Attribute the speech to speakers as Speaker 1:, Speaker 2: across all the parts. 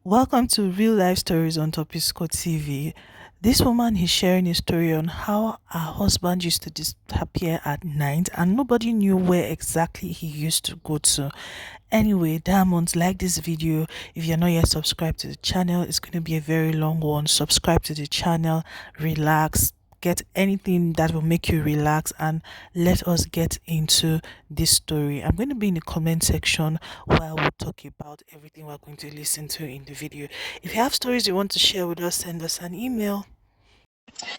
Speaker 1: Welcome to Real Life Stories on Topisco TV. This woman is sharing a story on how her husband used to disappear at night and nobody knew where exactly he used to go to. Anyway, diamonds, like this video. If you're not yet subscribed to the channel, it's going to be a very long one. Subscribe to the channel, relax, get anything that will make you relax, and let us get into this story. I'm going to be in the comment section while we talk about everything we're going to listen to in the video. If you have stories you want to share with us, send us an email.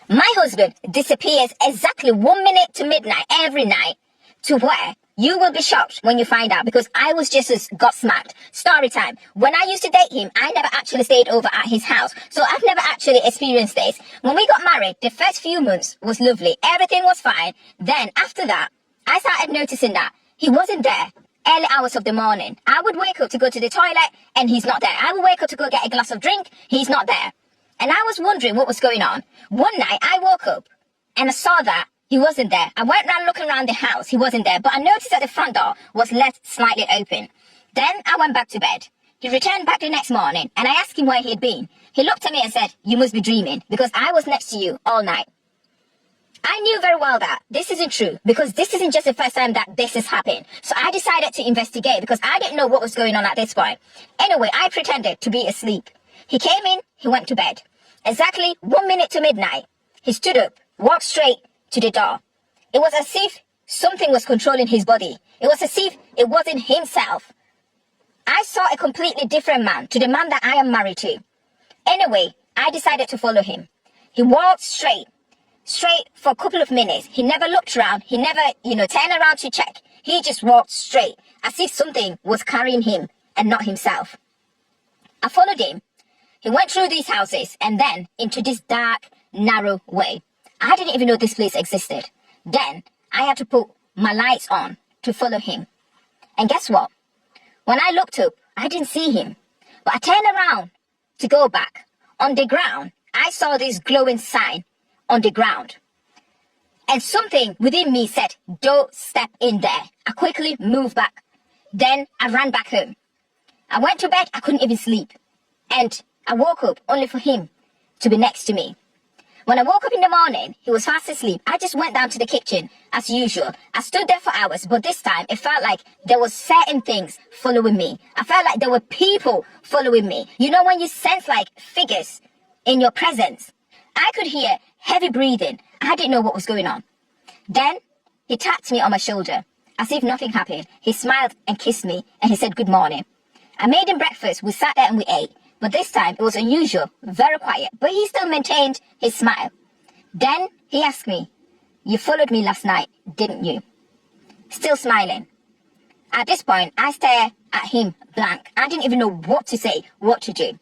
Speaker 2: My husband disappears exactly 1 minute to midnight every night. To where? You will be shocked when you find out, because I was just as gobsmacked. Story time. When I used to date him, I never actually stayed over at his house, so I've never actually experienced this. When we got married, the first few months was lovely. Everything was fine. Then after that, I started noticing that he wasn't there. Early hours of the morning, I would wake up to go to the toilet and he's not there. I would wake up to go get a glass of drink, he's not there. And I was wondering what was going on. One night I woke up and I saw that he wasn't there. I went round looking around the house, he wasn't there, but I noticed that the front door was left slightly open. Then I went back to bed. He returned back the next morning and I asked him where he had been. He looked at me and said, "You must be dreaming, because I was next to you all night." I knew very well that this isn't true, because this isn't just the first time that this has happened. So I decided to investigate, because I didn't know what was going on at this point. Anyway, I pretended to be asleep. He came in, he went to bed. Exactly 1 minute to midnight, he stood up, walked straight to the door. It was as if something was controlling his body. It was as if it wasn't himself. I saw a completely different man to the man that I am married to. Anyway, I decided to follow him. He walked straight for a couple of minutes. He never looked around. He never, turned around to check. He just walked straight, as if something was carrying him and not himself. I followed him. He went through these houses and then into this dark, narrow way. I didn't even know this place existed. Then I had to put my lights on to follow him. And guess what? When I looked up, I didn't see him. But I turned around to go back. On the ground, I saw this glowing sign on the ground. And something within me said, "Don't step in there." I quickly moved back. Then I ran back home. I went to bed, I couldn't even sleep. And I woke up only for him to be next to me. When I woke up in the morning, he was fast asleep. I just went down to the kitchen as usual. I stood there for hours, but this time it felt like there was certain things following me. I felt like there were people following me. You know when you sense like figures in your presence? I could hear heavy breathing. I didn't know what was going on. Then he tapped me on my shoulder as if nothing happened. He smiled and kissed me and he said good morning. I made him breakfast. We sat there and we ate. But this time it was unusual, very quiet, but he still maintained his smile. Then he asked me, "You followed me last night, didn't you?" Still smiling. At this point, I stared at him blank. I didn't even know what to say, what to do.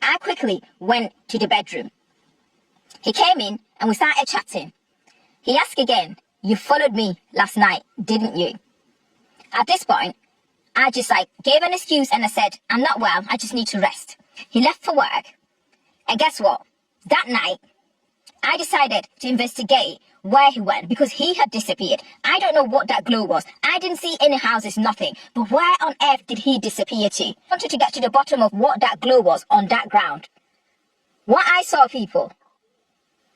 Speaker 2: I quickly went to the bedroom. He came in and we started chatting. He asked again, "You followed me last night, didn't you?" At this point, I just gave an excuse and I said, "I'm not well, I just need to rest." He left for work. And guess what? That night, I decided to investigate where he went, because he had disappeared. I don't know what that glow was. I didn't see any houses, nothing. But where on earth did he disappear to? I wanted to get to the bottom of what that glow was on that ground. What I saw, people,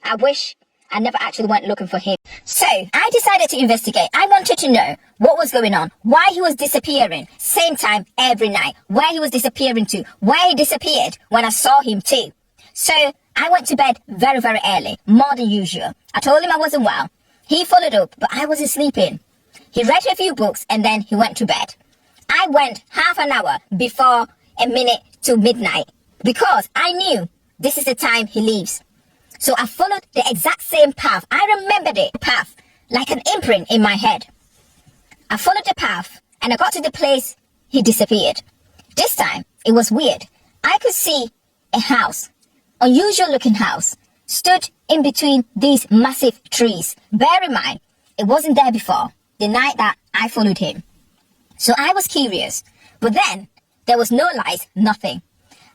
Speaker 2: I wish I never actually went looking for him. So I decided to investigate. I wanted to know what was going on, why he was disappearing, same time every night, where he was disappearing to, where he disappeared when I saw him too. So I went to bed very, very early, more than usual. I told him I wasn't well. He followed up, but I wasn't sleeping. He read a few books and then he went to bed. I went half an hour before a minute to midnight, because I knew this is the time he leaves. So I followed the exact same path. I remembered the path like an imprint in my head. I followed the path and I got to the place he disappeared. This time it was weird. I could see a house, unusual looking house, stood in between these massive trees. Bear in mind, it wasn't there before, the night that I followed him. So I was curious, but then there was no lights, nothing.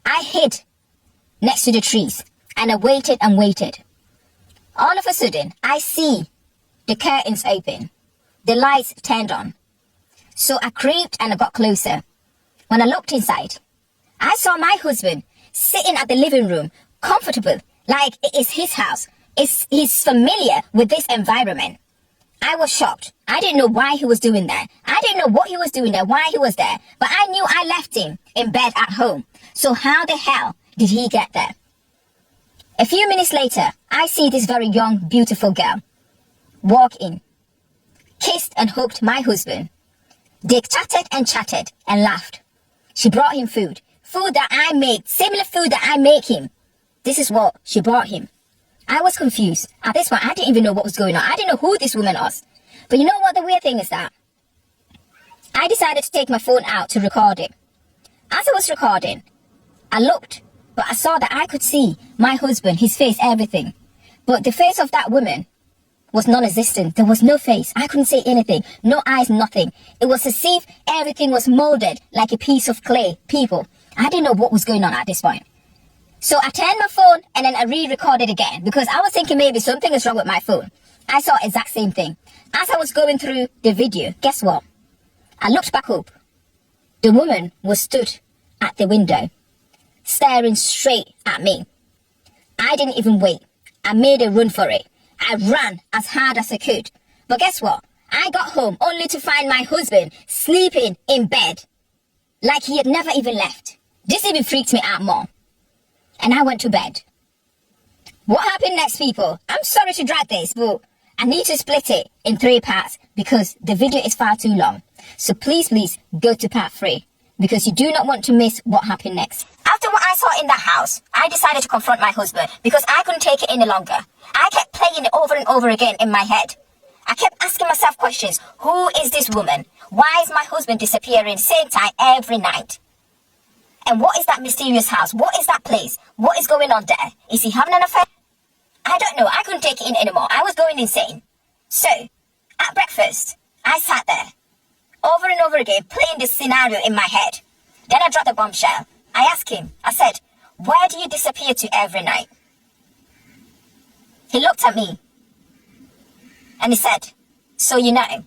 Speaker 2: I hid next to the trees. And I waited and waited. All of a sudden, I see the curtains open. The lights turned on. So I creeped and I got closer. When I looked inside, I saw my husband sitting at the living room, comfortable, like it is his house. He's familiar with this environment. I was shocked. I didn't know why he was doing that. I didn't know what he was doing there, why he was there. But I knew I left him in bed at home. So how the hell did he get there? A few minutes later, I see this very young, beautiful girl walk in, kissed and hugged my husband. They chatted and laughed. She brought him food that I made, similar food that I make him. This is what she brought him. I was confused. At this point, I didn't even know what was going on. I didn't know who this woman was. But you know what the weird thing is that? I decided to take my phone out to record it. As I was recording, I looked, but I saw that I could see my husband, his face, everything. But the face of that woman was non-existent. There was no face. I couldn't see anything. No eyes, nothing. It was as if everything was molded like a piece of clay. People. I didn't know what was going on at this point. So I turned my phone and then I re-recorded again because I was thinking maybe something is wrong with my phone. I saw exact same thing. As I was going through the video, guess what? I looked back up. The woman was stood at the window, staring straight at me. I didn't even wait. I made a run for it. I ran as hard as I could. But guess what? I got home only to find my husband sleeping in bed like he had never even left. This even freaked me out more. And I went to bed. What happened next, people? I'm sorry to drag this, but I need to split it in 3 parts because the video is far too long. So please go to part 3 because you do not want to miss what happened next. After what I saw in that house, I decided to confront my husband because I couldn't take it any longer. I kept playing it over and over again in my head. I kept asking myself questions. Who is this woman? Why is my husband disappearing same time every night? And what is that mysterious house? What is that place? What is going on there? Is he having an affair? I don't know. I couldn't take it in anymore. I was going insane. So, at breakfast, I sat there, over and over again, playing this scenario in my head. Then I dropped a bombshell. I asked him, I said, where do you disappear to every night? He looked at me, and he said, so you know.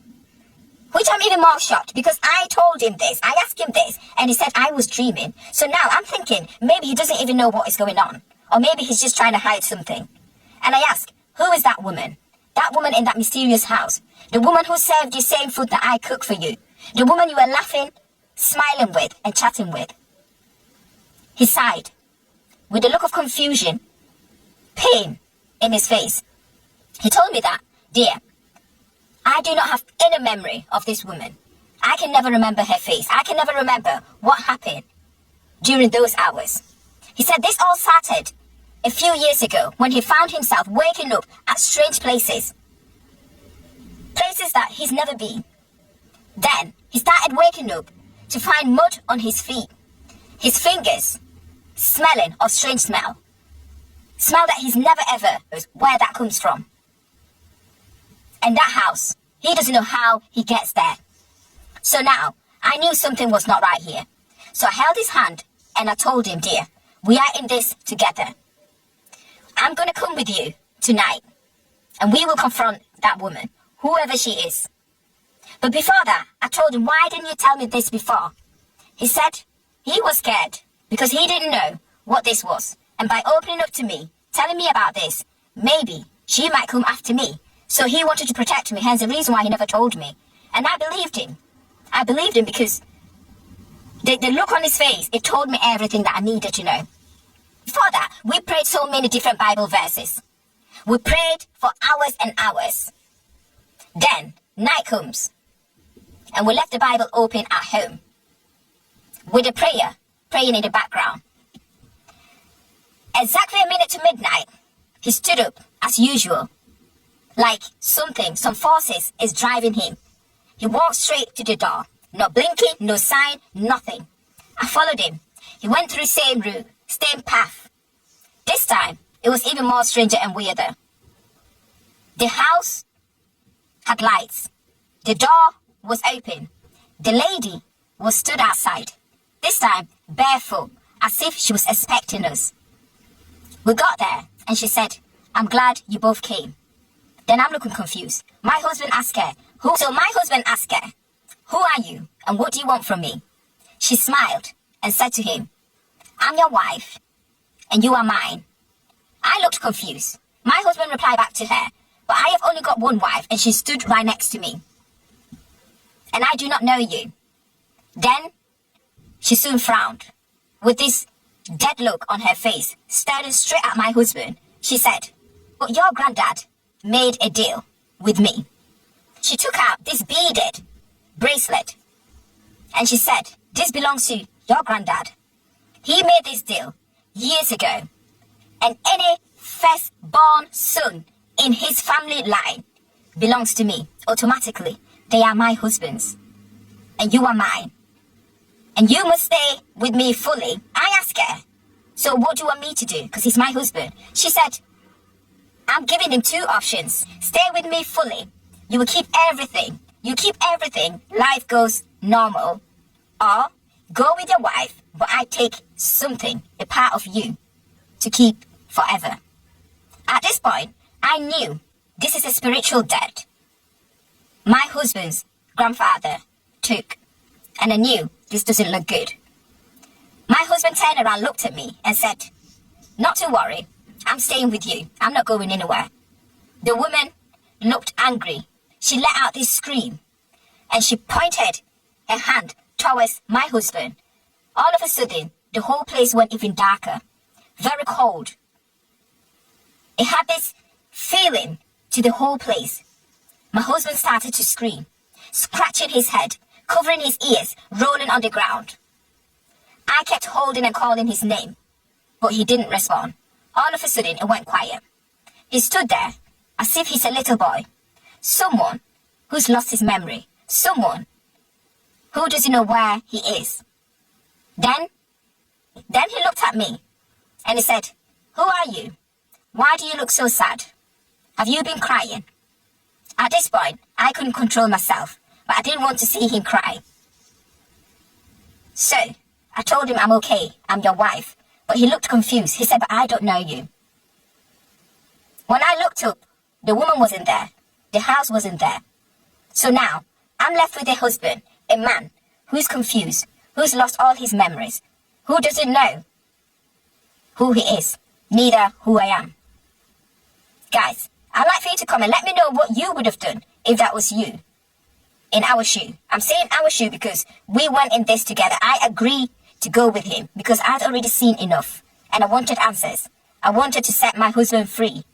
Speaker 2: Which I'm even more shocked because I told him this, I asked him this, and he said I was dreaming. So now I'm thinking maybe he doesn't even know what is going on. Or maybe he's just trying to hide something. And I asked, who is that woman? That woman in that mysterious house. The woman who served you same food that I cooked for you. The woman you were laughing, smiling with, and chatting with. He sighed, with a look of confusion, pain in his face. He told me that, dear, I do not have any memory of this woman. I can never remember her face. I can never remember what happened during those hours. He said this all started a few years ago when he found himself waking up at strange places. Places that he's never been. Then he started waking up to find mud on his feet. His fingers smelling of strange smell. Smell that he's never ever knows where that comes from. And that house, he doesn't know how he gets there. So now, I knew something was not right here. So I held his hand and I told him, dear, we are in this together. I'm going to come with you tonight and we will confront that woman, whoever she is. But before that, I told him, why didn't you tell me this before? He said he was scared because he didn't know what this was. And by opening up to me, telling me about this, maybe she might come after me. So he wanted to protect me, hence the reason why he never told me. And I believed him. I believed him because the look on his face, it told me everything that I needed to know. Before that, we prayed so many different Bible verses. We prayed for hours and hours. Then, night comes, and we left the Bible open at home, with a prayer, praying in the background. Exactly a minute to midnight, he stood up, as usual, like some forces is driving him. He walked straight to the door, no blinking, no sign, nothing. I followed him. He went through the same route, same path. This time, it was even more stranger and weirder. The house had lights. The door was open. The lady was stood outside, this time barefoot, as if she was expecting us. We got there, and she said, I'm glad you both came. Then I'm looking confused. My husband asked her, who are you, and what do you want from me? She smiled and said to him, I'm your wife, and you are mine. I looked confused. My husband replied back to her, but I have only got one wife, and she stood right next to me. And I do not know you. Then she soon frowned. With this dead look on her face, staring straight at my husband, she said, but your granddad made a deal with me. She took out this beaded bracelet, and she said, this belongs to your granddad. He made this deal years ago, and any firstborn son in his family line belongs to me. Automatically, they are my husbands, and you are mine. And you must stay with me fully. I asked her, so what do you want me to do? Because he's my husband. She said, I'm giving him two options. Stay with me fully. You will keep everything. You keep everything. Life goes normal. Or go with your wife, but I take something, a part of you, to keep forever. At this point, I knew this is a spiritual debt my husband's grandfather took, and I knew this doesn't look good. My husband turned around, looked at me, and said, not to worry, I'm staying with you. I'm not going anywhere. The woman looked angry. She let out this scream, and she pointed her hand towards my husband. All of a sudden, the whole place went even darker, very cold. It had this feeling to the whole place. My husband started to scream, scratching his head, covering his ears, rolling on the ground. I kept holding and calling his name, but he didn't respond. All of a sudden, it went quiet. He stood there as if he's a little boy, someone who's lost his memory, someone who doesn't know where he is. Then he looked at me and he said, who are you? Why do you look so sad? Have you been crying? At this point, I couldn't control myself, but I didn't want to see him cry. So, I told him I'm okay, I'm your wife, but he looked confused. He said, but I don't know you. When I looked up, the woman wasn't there. The house wasn't there. So now, I'm left with a husband, a man, who's confused, who's lost all his memories, who doesn't know who he is, neither who I am. Guys, I'd like for you to comment. Let me know what you would have done if that was you in our shoe. I'm saying our shoe because we went in this together. I agreed to go with him because I'd already seen enough and I wanted answers. I wanted to set my husband free.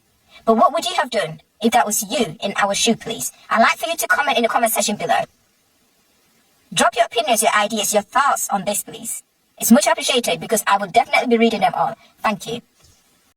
Speaker 2: But what would you have done if that was you in our shoe, please? I'd like for you to comment in the comment section below. Drop your opinions, your ideas, your thoughts on this, please. It's much appreciated because I will definitely be reading them all. Thank you.